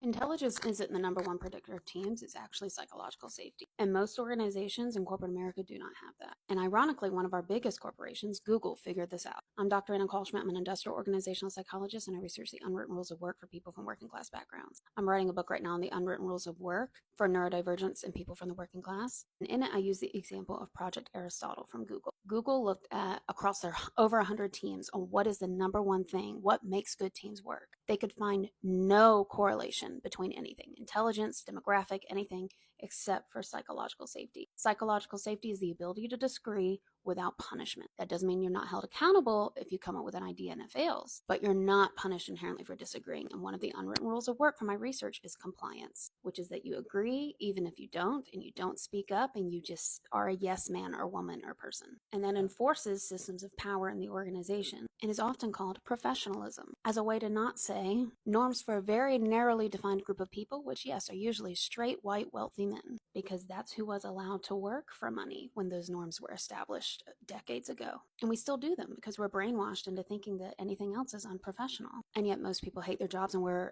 Intelligence isn't the number one predictor of teams, it's actually psychological safety. And most organizations in corporate America do not have that. And ironically, one of our biggest corporations, Google, figured this out. I'm Dr. Anna Kalschmidt. I'm an industrial organizational psychologist, and I research the unwritten rules of work for people from working class backgrounds. I'm writing a book right now on the unwritten rules of work for neurodivergence and people from the working class. And in it, I use the example of Project Aristotle from Google. Google looked at across their over 100 teams on what is the number one thing, what makes good teams work. They could find no correlation between anything, intelligence, demographic, anything except for psychological safety. Psychological safety is the ability to disagree without punishment. That doesn't mean you're not held accountable if you come up with an idea and it fails, but you're not punished inherently for disagreeing. And one of the unwritten rules of work for my research is compliance, which is that you agree even if you don't, and you don't speak up, and you just are a yes man or woman or person. And that enforces systems of power in the organization and is often called professionalism, as a way to not say norms for a very narrowly defined group of people, which yes, are usually straight, white, wealthy men, because that's who was allowed to work for money when those norms were established decades ago. And we still do them because we're brainwashed into thinking that anything else is unprofessional. And yet most people hate their jobs, and we're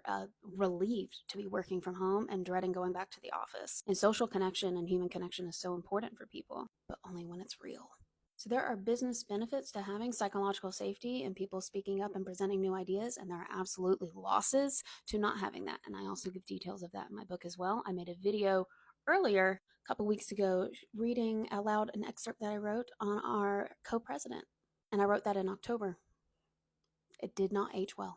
relieved to be working from home and dreading going back to the office. And social connection and human connection is so important for people, but only when it's real. So there are business benefits to having psychological safety and people speaking up and presenting new ideas, and there are absolutely losses to not having that. And I also give details of that in my book as well. I made a video earlier, a couple weeks ago, reading aloud an excerpt that I wrote on our co-president, and I wrote that in October. It did not age well.